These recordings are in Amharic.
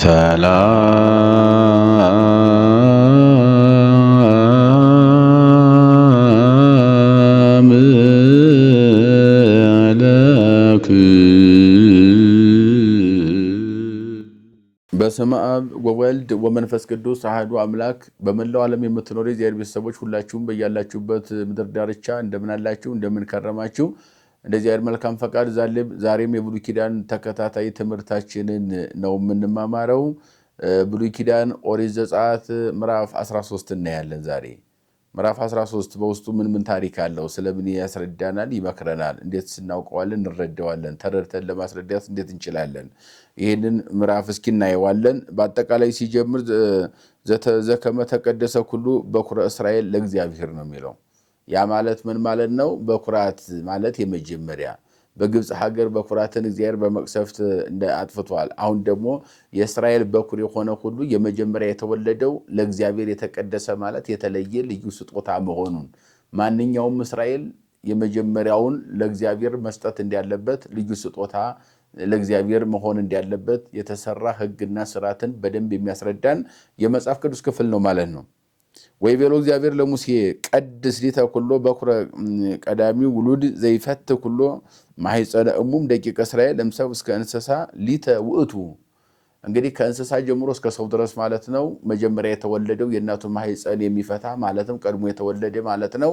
ሰላም በስመ አብ ወወልድ ወመንፈስ ቅዱስ አሐዱ አምላክ። በመላው ዓለም የምትኖሩ የእግዚአብሔር ቤተሰቦች ሁላችሁም በያላችሁበት ምድር ዳርቻ እንደምን አላችሁ? እንደምን ከረማችሁ? እንደ እግዚአብሔር መልካም ፈቃድ ዛሬም የብሉይ ኪዳን ተከታታይ ትምህርታችንን ነው የምንማማረው። ብሉይ ኪዳን ኦሪት ዘጸአት ምዕራፍ 13 እናያለን። ዛሬ ምዕራፍ 13 በውስጡ ምን ታሪክ አለው? ስለምን ያስረዳናል? ይመክረናል? እንዴት እናውቀዋለን? እንረዳዋለን? ተረድተን ለማስረዳት እንዴት እንችላለን? ይህንን ምዕራፍ እስኪ እናየዋለን። በአጠቃላይ ሲጀምር ዘከመ ተቀደሰ ኩሉ በኩረ እስራኤል ለእግዚአብሔር ነው የሚለው። ያ ማለት ምን ማለት ነው? በኩራት ማለት የመጀመሪያ በግብፅ ሀገር በኩራትን እግዚአብሔር በመቅሰፍት አጥፍቷል። አሁን ደግሞ የእስራኤል በኩር የሆነ ሁሉ የመጀመሪያ የተወለደው ለእግዚአብሔር የተቀደሰ ማለት የተለየ ልዩ ስጦታ መሆኑን ማንኛውም እስራኤል የመጀመሪያውን ለእግዚአብሔር መስጠት እንዳለበት ልዩ ስጦታ ለእግዚአብሔር መሆን እንዳለበት የተሰራ ሕግና ስርዓትን በደንብ የሚያስረዳን የመጽሐፍ ቅዱስ ክፍል ነው ማለት ነው። ወይቤሎ እግዚአብሔር ለሙሴ ቀድስ ሊተ ኩሎ በኩረ ቀዳሚ ውሉድ ዘይፈት ኩሎ ማሕፀነ እሙም ደቂቀ እስራኤል እምሰብ እስከ እንስሳ ሊተ ውእቱ። እንግዲህ ከእንስሳ ጀምሮ እስከ ሰው ድረስ ማለት ነው። መጀመሪያ የተወለደው የእናቱ ማሕፀን የሚፈታ ማለትም ቀድሞ የተወለደ ማለት ነው።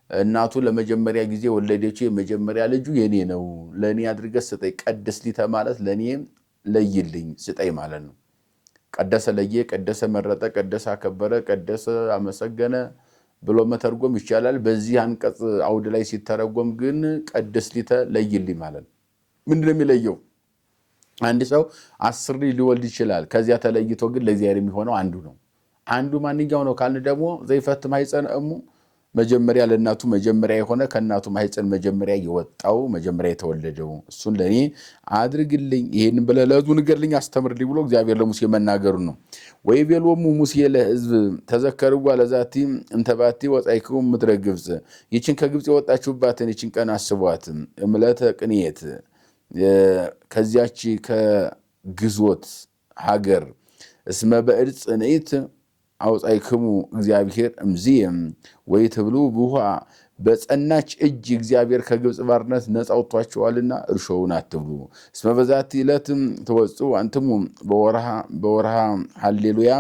እናቱ ለመጀመሪያ ጊዜ ወለደችው የመጀመሪያ ልጁ የኔ ነው፣ ለእኔ አድርገህ ስጠኝ። ቀድስ ሊተ ማለት ለእኔ ለይልኝ ስጠኝ ማለት ነው። ቀደሰ ለየ፣ ቀደሰ መረጠ፣ ቀደሰ አከበረ፣ ቀደሰ አመሰገነ ብሎ መተርጎም ይቻላል። በዚህ አንቀጽ አውድ ላይ ሲተረጎም ግን ቀድስ ሊተ ለይልኝ ማለት ነው። ምንድነው የሚለየው? አንድ ሰው 10 ልጅ ሊወልድ ይችላል። ከዚያ ተለይቶ ግን ለእግዚአብሔር የሚሆነው አንዱ ነው። አንዱ ማንኛው ነው ካልን ደግሞ ዘይፈት ማሕፀነ እሙ መጀመሪያ ለእናቱ መጀመሪያ የሆነ ከእናቱ ማሕፀን መጀመሪያ የወጣው መጀመሪያ የተወለደው እሱን ለእኔ አድርግልኝ፣ ይህን ብለህ ለሕዝቡ ንገርልኝ፣ አስተምርልኝ ብሎ እግዚአብሔር ለሙሴ መናገሩ ነው። ወይቤሎሙ ሙሴ ለሕዝብ ተዘከርዋ ለዛቲ እንተባቲ ወጻእክሙ ምድረ ግብፅ፣ ይችን ከግብፅ የወጣችሁባትን ይችን ቀን አስቧት። እምለተ ቅንየት ከዚያች ከግዞት ሀገር እስመ በዕድ ጽንዕት አውጻእክሙ እግዚአብሔር እምዝየም ወይትብሉ ብሁአ፣ በጸናች እጅ እግዚአብሔር ከግብፅ ባርነት ነፃ አውጥቷቸዋልና እርሾውን አትብሉ። እስመ በዛቲ ዕለት ትወጽኡ አንትሙ በወርሃ ሃሌሉያ።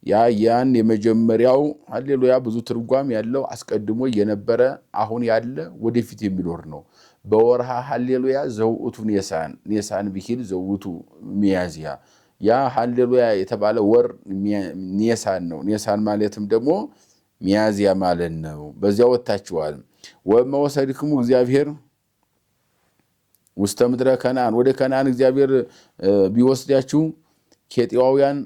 ያን የመጀመሪያው ሃሌሉያ ብዙ ትርጓም ያለው አስቀድሞ የነበረ አሁን ያለ ወደፊት የሚኖር ነው። በወርሃ ሃሌሉያ ዘውእቱ ኔሳን ብሂል ዘውእቱ ሚያዝያ። ያ ሃሌሉያ የተባለ ወር ኔሳን ነው። ኔሳን ማለትም ደግሞ ሚያዝያ ማለት ነው። በዚያ ወጥታችኋል። ወመወሰድክሙ እግዚአብሔር ውስተ ምድረ ከነዓን፣ ወደ ከነዓን እግዚአብሔር ቢወስዳችሁ ኬጢያውያን፣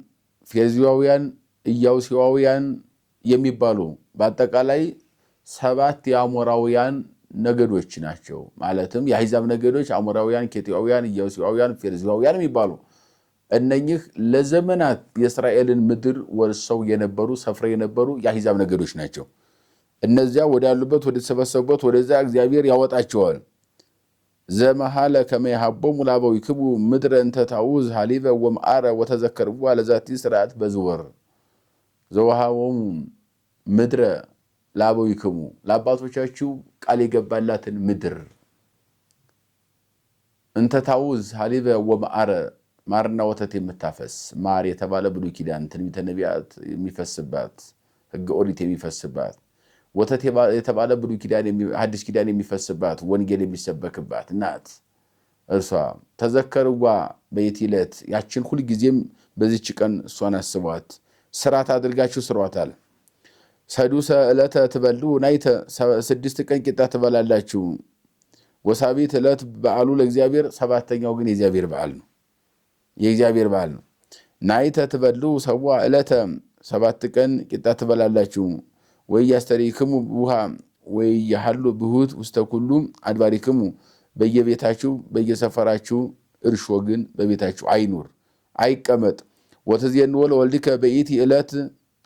ፌርዛውያን፣ ኢያቡሳውያን የሚባሉ በአጠቃላይ 7 የአሞራውያን ነገዶች ናቸው። ማለትም የአሕዛብ ነገዶች አሞራውያን፣ ኬጢያውያን፣ ኢያቡሳውያን፣ ፌርዛውያን የሚባሉ እነኚህ ለዘመናት የእስራኤልን ምድር ወርሰው የነበሩ ሰፍረው የነበሩ የአሕዛብ ነገዶች ናቸው። እነዚያ ወዳሉበት ወደ ተሰበሰቡበት ወደዚያ እግዚአብሔር ያወጣቸዋል። ዘመሃለ ከመ ይሃቦሙ ለአበዊክሙ ምድረ እንተ ታውዝ ሀሊበ ወመዓረ ወተዘከርዋ ለዛቲ ስርዓት በዝወር ዘወሃቦሙ ምድረ ለአበዊክሙ፣ ለአባቶቻችሁ ቃል የገባላትን ምድር እንተ ታውዝ ሀሊበ ወመዓረ፣ ማርና ወተት የምታፈስ ማር የተባለ ብሉይ ኪዳን ትንቢተ ነቢያት የሚፈስባት ሕገ ኦሪት የሚፈስባት፣ ወተት የተባለ ብሉይ ኪዳን ሐዲስ ኪዳን የሚፈስባት ወንጌል የሚሰበክባት ናት። እርሷ ተዘከርዋ በየት ዕለት፣ ያችን ሁል ጊዜም በዚች ቀን እሷን አስቧት፣ ስርዓት አድርጋችሁ ስሯታል። ሰዱሰ ዕለተ ትበሉ ናይተ፣ 6 ቀን ቂጣ ትበላላችሁ። ወሳቢት ዕለት በዓሉ ለእግዚአብሔር፣ 7ኛው ግን የእግዚአብሔር በዓል ነው፣ የእግዚአብሔር በዓል ነው። ናይተ ትበሉ ሰዋ ዕለተ፣ 7 ቀን ቂጣ ትበላላችሁ። ወያስተሪክሙ ውሃ ወያሃሉ ብሁት ውስተ ኩሉ አድባሪክሙ፣ በየቤታችሁ በየሰፈራችሁ እርሾ ግን በቤታችሁ አይኑር አይቀመጥ። ወተዜንዎ ለወልድከ በኢቲ ዕለት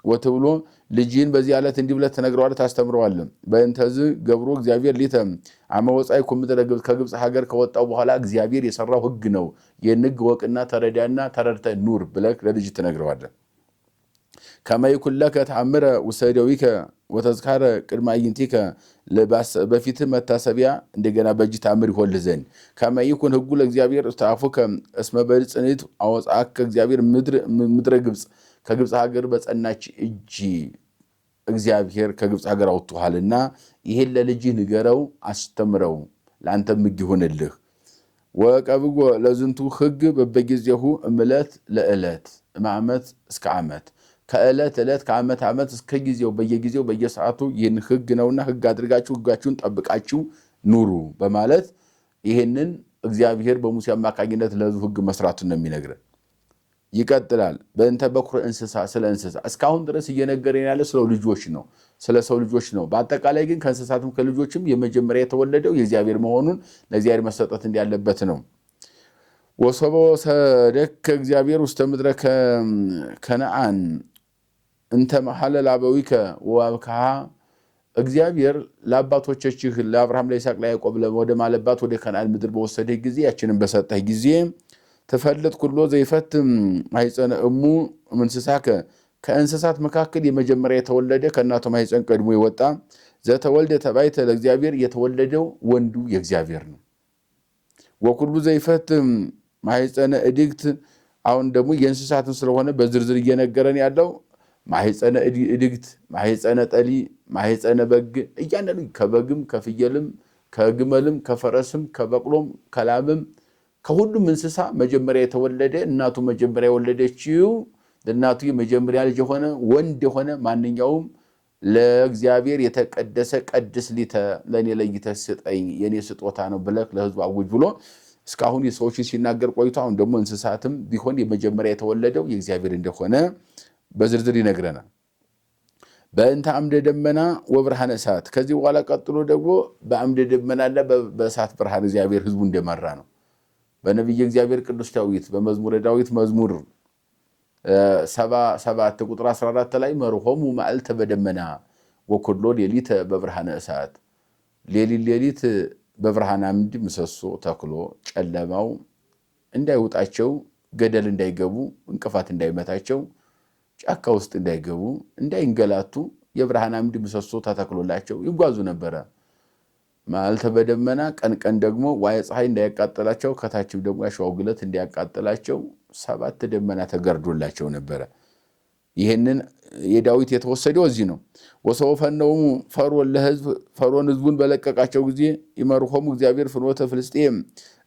ወትብሎ ልጅን በዚህ ዓለት እንዲህ ብለህ ትነግረዋለህ ታስተምረዋለህ። በእንተዝ ገብሮ እግዚአብሔር ሊተ አመወጻይ ኩምድረ ግብፅ ከግብፅ ሀገር ከወጣው በኋላ እግዚአብሔር የሰራው ሕግ ነው። የንግ ወቅና ተረዳና ተረድተ ኑር ብለህ ለልጅ ትነግረዋለህ። ከመይኩን ለከ ተአምረ ውሰደዊከ ወተዝካረ ቅድመ አዕይንቲከ በፊት መታሰቢያ እንደገና በእጅ ተአምር ይሆንልህ ዘንድ ከመይኩን ሕጉ ለእግዚአብሔር ተአፉከ እስመ በጽንዕት አወጻከ እግዚአብሔር ምድረ ግብፅ ከግብፅ ሀገር በጸናች እጅ እግዚአብሔር ከግብፅ ሀገር አውጥቶሃልና ይሄን ለልጅህ ንገረው አስተምረው ለአንተም ሕግ ይሁንልህ። ወቀብጎ ለዝንቱ ሕግ በበጊዜሁ እምዕለት ለዕለት እምዓመት እስከ ዓመት ከዕለት ዕለት ከዓመት ዓመት እስከ ጊዜው በየጊዜው በየሰዓቱ ይህን ሕግ ነውና ሕግ አድርጋችሁ ሕጋችሁን ጠብቃችሁ ኑሩ በማለት ይህንን እግዚአብሔር በሙሴ አማካኝነት ለሕዝቡ ሕግ መስራቱን ነው የሚነግረን። ይቀጥላል። በእንተ በኩረ እንስሳ ስለ እንስሳ እስካሁን ድረስ እየነገረን ያለ ስለ ልጆች ነው፣ ስለ ሰው ልጆች ነው። በአጠቃላይ ግን ከእንስሳትም ከልጆችም የመጀመሪያ የተወለደው የእግዚአብሔር መሆኑን ለእግዚአብሔር መሰጠት እንዳለበት ነው። ወሶበ ወሰደከ እግዚአብሔር ውስተ ምድረ ከነዓን እንተ መሐለ ላበዊከ ወአብክሃ እግዚአብሔር ለአባቶችህ ለአብርሃም ለይስሐቅ ለያዕቆብ ወደ ማለባት ወደ ከነዓን ምድር በወሰደህ ጊዜ ያችንን በሰጠህ ጊዜ ተፈልጥ ኩሎ ዘይፈትም ማኅፀነ እሙ እንስሳከ ከእንስሳት መካከል የመጀመሪያ የተወለደ ከእናቱ ማኅፀን ቀድሞ የወጣ ዘተወልደ ተባይተ ለእግዚአብሔር የተወለደው ወንዱ የእግዚአብሔር ነው። ወኩሉ ዘይፈትም ማኅፀነ እድግት አሁን ደግሞ የእንስሳትን ስለሆነ በዝርዝር እየነገረን ያለው ማኅፀነ እድግት፣ ማኅፀነ ጠሊ፣ ማኅፀነ በግ እያንዳንዱ ከበግም ከፍየልም ከግመልም ከፈረስም ከበቅሎም ከላምም ከሁሉም እንስሳ መጀመሪያ የተወለደ እናቱ መጀመሪያ የወለደችው እናቱ የመጀመሪያ ልጅ የሆነ ወንድ የሆነ ማንኛውም ለእግዚአብሔር የተቀደሰ ቀድስ ሊተ ለኔ ለይተህ ስጠኝ የኔ ስጦታ ነው ብለህ ለሕዝቡ አውጅ ብሎ እስካሁን የሰዎችን ሲናገር ቆይቶ አሁን ደግሞ እንስሳትም ቢሆን የመጀመሪያ የተወለደው የእግዚአብሔር እንደሆነ በዝርዝር ይነግረናል። በእንተ አምደ ደመና ወብርሃነ እሳት ከዚህ በኋላ ቀጥሎ ደግሞ በአምደ ደመናና በእሳት ብርሃን እግዚአብሔር ሕዝቡ እንደመራ ነው። በነቢየ እግዚአብሔር ቅዱስ ዳዊት በመዝሙረ ዳዊት መዝሙር 77 ቁጥር 14 ላይ መርሆሙ መዓልተ በደመና ወኩሎ ሌሊተ በብርሃነ እሳት ሌሊት በብርሃን አምድ ምሰሶ ተክሎ ጨለማው እንዳይውጣቸው ገደል እንዳይገቡ እንቅፋት እንዳይመታቸው ጫካ ውስጥ እንዳይገቡ እንዳይንገላቱ የብርሃን አምድ ምሰሶ ተተክሎላቸው ይጓዙ ነበረ። መዓልተ በደመና ቀን ደግሞ ዋየ ፀሐይ እንዳያቃጥላቸው ከታችም ደግሞ ያሸዋው ግለት እንዳያቃጥላቸው 7 ደመና ተገርዶላቸው ነበረ። ይህንን የዳዊት የተወሰደው እዚህ ነው። ወሰው ፈነው ፈርዖን ለሕዝብ ፈርዖን ሕዝቡን በለቀቃቸው ጊዜ ይመርሆሙ እግዚአብሔር ፍኖተ ፍልስጤም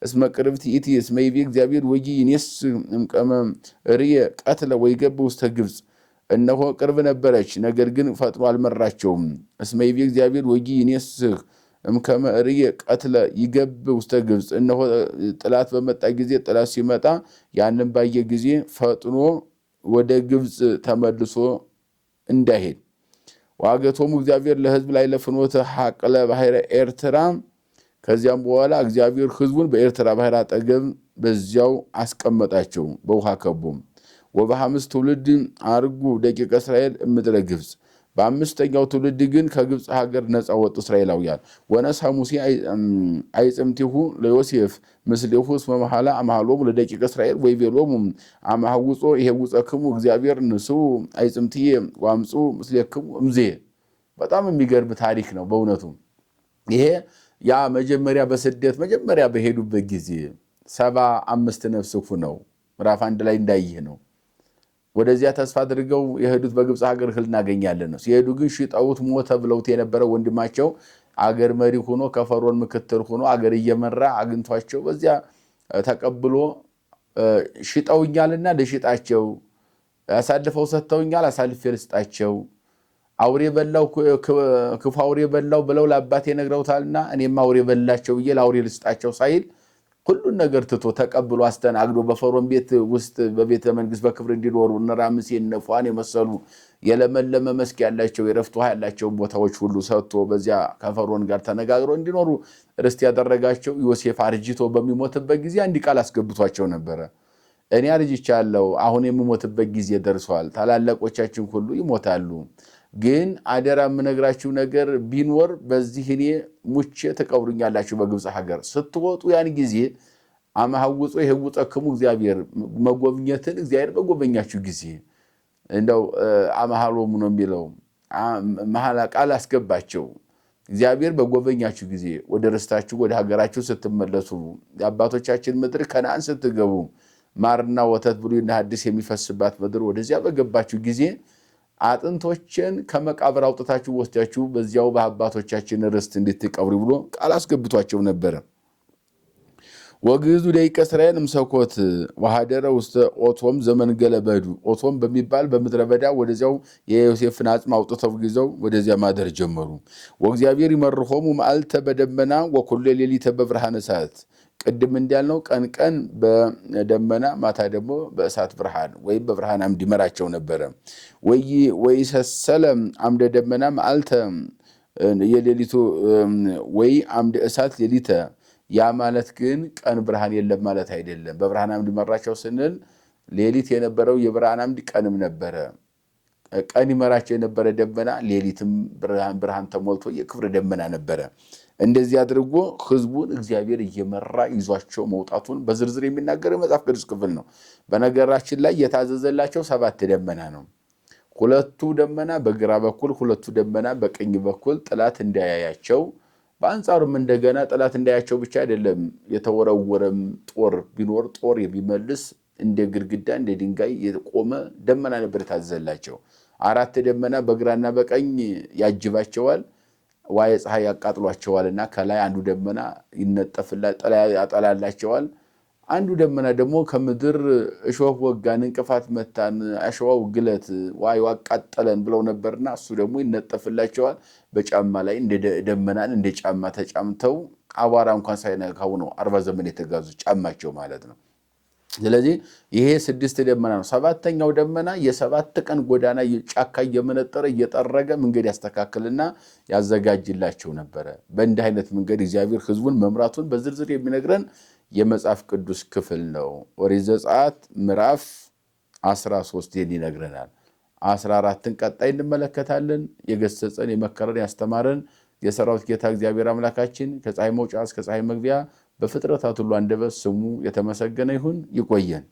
እስመ ቅርብት ይእቲ እስመ ይቤ እግዚአብሔር ወጊ ይኔስ እምቀመ ርየ ቀትለ ወይገብ ውስተ ግብፅ እነሆ ቅርብ ነበረች፣ ነገር ግን ፈጥኖ አልመራቸውም። እስመ ይቤ እግዚአብሔር ወጊ ይኔስ እምከመ ርየ ቀትለ ይገብ ውስተ ግብፅ እነሆ ጥላት በመጣ ጊዜ ጥላት ሲመጣ ያንን ባየ ጊዜ ፈጥኖ ወደ ግብፅ ተመልሶ እንዳይሄድ ዋገቶሙ እግዚአብሔር ለሕዝብ ላይ ለፍኖተ ሐቅለ ባሕረ ኤርትራ ከዚያም በኋላ እግዚአብሔር ሕዝቡን በኤርትራ ባሕር አጠገብ በዚያው አስቀመጣቸው በውሃ ከቦም። ወበ5 ትውልድ አርጉ ደቂቀ እስራኤል እምድረ ግብፅ በአምስተኛው ትውልድ ግን ከግብፅ ሀገር ነፃ ወጡ እስራኤላውያን። ወነሳ ሙሴ አይጽምቲሁ ለዮሴፍ ምስሌሁ እስመ መሐላ አማሎሙ ለደቂቀ እስራኤል ወይቤሎሙ አማሐውጾ ይሄውፀክሙ እግዚአብሔር ንስኡ አይጽምትዬ ወአምፁ ምስሌክሙ እምዜ። በጣም የሚገርም ታሪክ ነው በእውነቱ። ይሄ ያ መጀመሪያ በስደት መጀመሪያ በሄዱበት ጊዜ 75 ነፍስ ነው ምዕራፍ 1 ላይ እንዳይህ ነው። ወደዚያ ተስፋ አድርገው የሄዱት በግብፅ ሀገር እህል እናገኛለን ነው። ሲሄዱ ግን ሽጠውት ሞተ ብለውት የነበረው ወንድማቸው አገር መሪ ሆኖ ከፈርዖን ምክትል ሆኖ አገር እየመራ አግኝቷቸው በዚያ ተቀብሎ ሽጠውኛልና ልሽጣቸው፣ አሳልፈው ሰጥተውኛል አሳልፌ ልስጣቸው፣ አውሬ በላው ክፉ አውሬ በላው ብለው ለአባቴ ነግረውታልና እኔም አውሬ በላቸው ብዬ ለአውሬ ልስጣቸው ሳይል ሁሉን ነገር ትቶ ተቀብሎ አስተናግዶ በፈርዖን ቤት ውስጥ በቤተ መንግስት በክብር እንዲኖሩ እነ ራምሴን እነ ፏን የመሰሉ የለመለመ መስክ ያላቸው የረፍት ውሃ ያላቸው ቦታዎች ሁሉ ሰጥቶ በዚያ ከፈርዖን ጋር ተነጋግሮ እንዲኖሩ ርስት ያደረጋቸው ዮሴፍ አርጅቶ በሚሞትበት ጊዜ አንድ ቃል አስገብቷቸው ነበረ። እኔ አርጅቻለሁ፣ አሁን የምሞትበት ጊዜ ደርሷል፣ ታላላቆቻችን ሁሉ ይሞታሉ። ግን አደራ የምነግራችሁ ነገር ቢኖር በዚህ እኔ ሙቼ ተቀብሩኛላችሁ በግብፅ ሀገር ስትወጡ ያን ጊዜ አማሐውጾ ይህውጠክሙ እግዚአብሔር መጎብኘትን እግዚአብሔር በጎበኛችሁ ጊዜ እንደው አማሐሎሙ ነው የሚለው መሐላ ቃል አስገባቸው። እግዚአብሔር በጎበኛችሁ ጊዜ ወደ ርስታችሁ ወደ ሀገራችሁ ስትመለሱ የአባቶቻችን ምድር ከነዓን ስትገቡ ማርና ወተት ብሉይና ሐዲስ የሚፈስባት ምድር ወደዚያ በገባችሁ ጊዜ አጥንቶችን ከመቃብር አውጥታችሁ ወስዳችሁ በዚያው በአባቶቻችን ርስት እንድትቀብሩ ብሎ ቃል አስገብቷቸው ነበር። ወግዙ ደቂቀ እስራኤል እምሰኮት ወሃደረ ውስተ ኦቶም ዘመንገለ በዱ ኦቶም በሚባል በምድረ በዳ ወደዚያው የዮሴፍን አጽም አውጥተው ይዘው ወደዚያ ማደር ጀመሩ። ወእግዚአብሔር ይመርሖሙ መዓልተ በደመና ወኩሎ ሌሊተ በብርሃነ እሳት። ቅድም እንዳልነው ቀን ቀን በደመና ማታ ደግሞ በእሳት ብርሃን ወይም በብርሃን አምድ ይመራቸው ነበረ። ወይ ሰሰለም አምደ ደመና መዓልተ የሌሊቱ ወይ አምደ እሳት ሌሊተ። ያ ማለት ግን ቀን ብርሃን የለም ማለት አይደለም። በብርሃን አምድ ይመራቸው ስንል ሌሊት የነበረው የብርሃን አምድ ቀንም ነበረ። ቀን ይመራቸው የነበረ ደመና ሌሊትም ብርሃን ተሞልቶ የክብር ደመና ነበረ። እንደዚህ አድርጎ ህዝቡን እግዚአብሔር እየመራ ይዟቸው መውጣቱን በዝርዝር የሚናገር መጽሐፍ ቅዱስ ክፍል ነው። በነገራችን ላይ የታዘዘላቸው 7 ደመና ነው። 2 ደመና በግራ በኩል 2 ደመና በቀኝ በኩል ጠላት እንዳያያቸው፣ በአንጻሩም እንደገና ጠላት እንዳያቸው ብቻ አይደለም የተወረወረም ጦር ቢኖር ጦር የሚመልስ እንደ ግድግዳ እንደ ድንጋይ የቆመ ደመና ነበር የታዘዘላቸው። 4 ደመና በግራና በቀኝ ያጅባቸዋል፣ ዋይ ፀሐይ ያቃጥሏቸዋልና ከላይ አንዱ ደመና ያጠላላቸዋል። አንዱ ደመና ደግሞ ከምድር እሾህ ወጋን፣ እንቅፋት መታን፣ አሸዋው ግለት ዋይ አቃጠለን ብለው ነበርና እሱ ደግሞ ይነጠፍላቸዋል። በጫማ ላይ እንደ ደመናን እንደ ጫማ ተጫምተው አቧራ እንኳን ሳይነካው ነው 40 ዘመን የተጋዙ ጫማቸው ማለት ነው። ስለዚህ ይሄ 6 ደመና ነው። 7ኛው ደመና የ7 ቀን ጎዳና ጫካ እየመነጠረ እየጠረገ መንገድ ያስተካክልና ያዘጋጅላቸው ነበረ። በእንዲህ አይነት መንገድ እግዚአብሔር ህዝቡን መምራቱን በዝርዝር የሚነግረን የመጽሐፍ ቅዱስ ክፍል ነው። ኦሪት ዘጸአት ምዕራፍ 13 ይነግረናል። 14ን ቀጣይ እንመለከታለን። የገሰጸን የመከረን ያስተማረን የሰራዊት ጌታ እግዚአብሔር አምላካችን ከፀሐይ መውጫ እስከ ፀሐይ መግቢያ በፍጥረታት ሁሉ አንደበት ስሙ የተመሰገነ ይሁን። ይቆየን።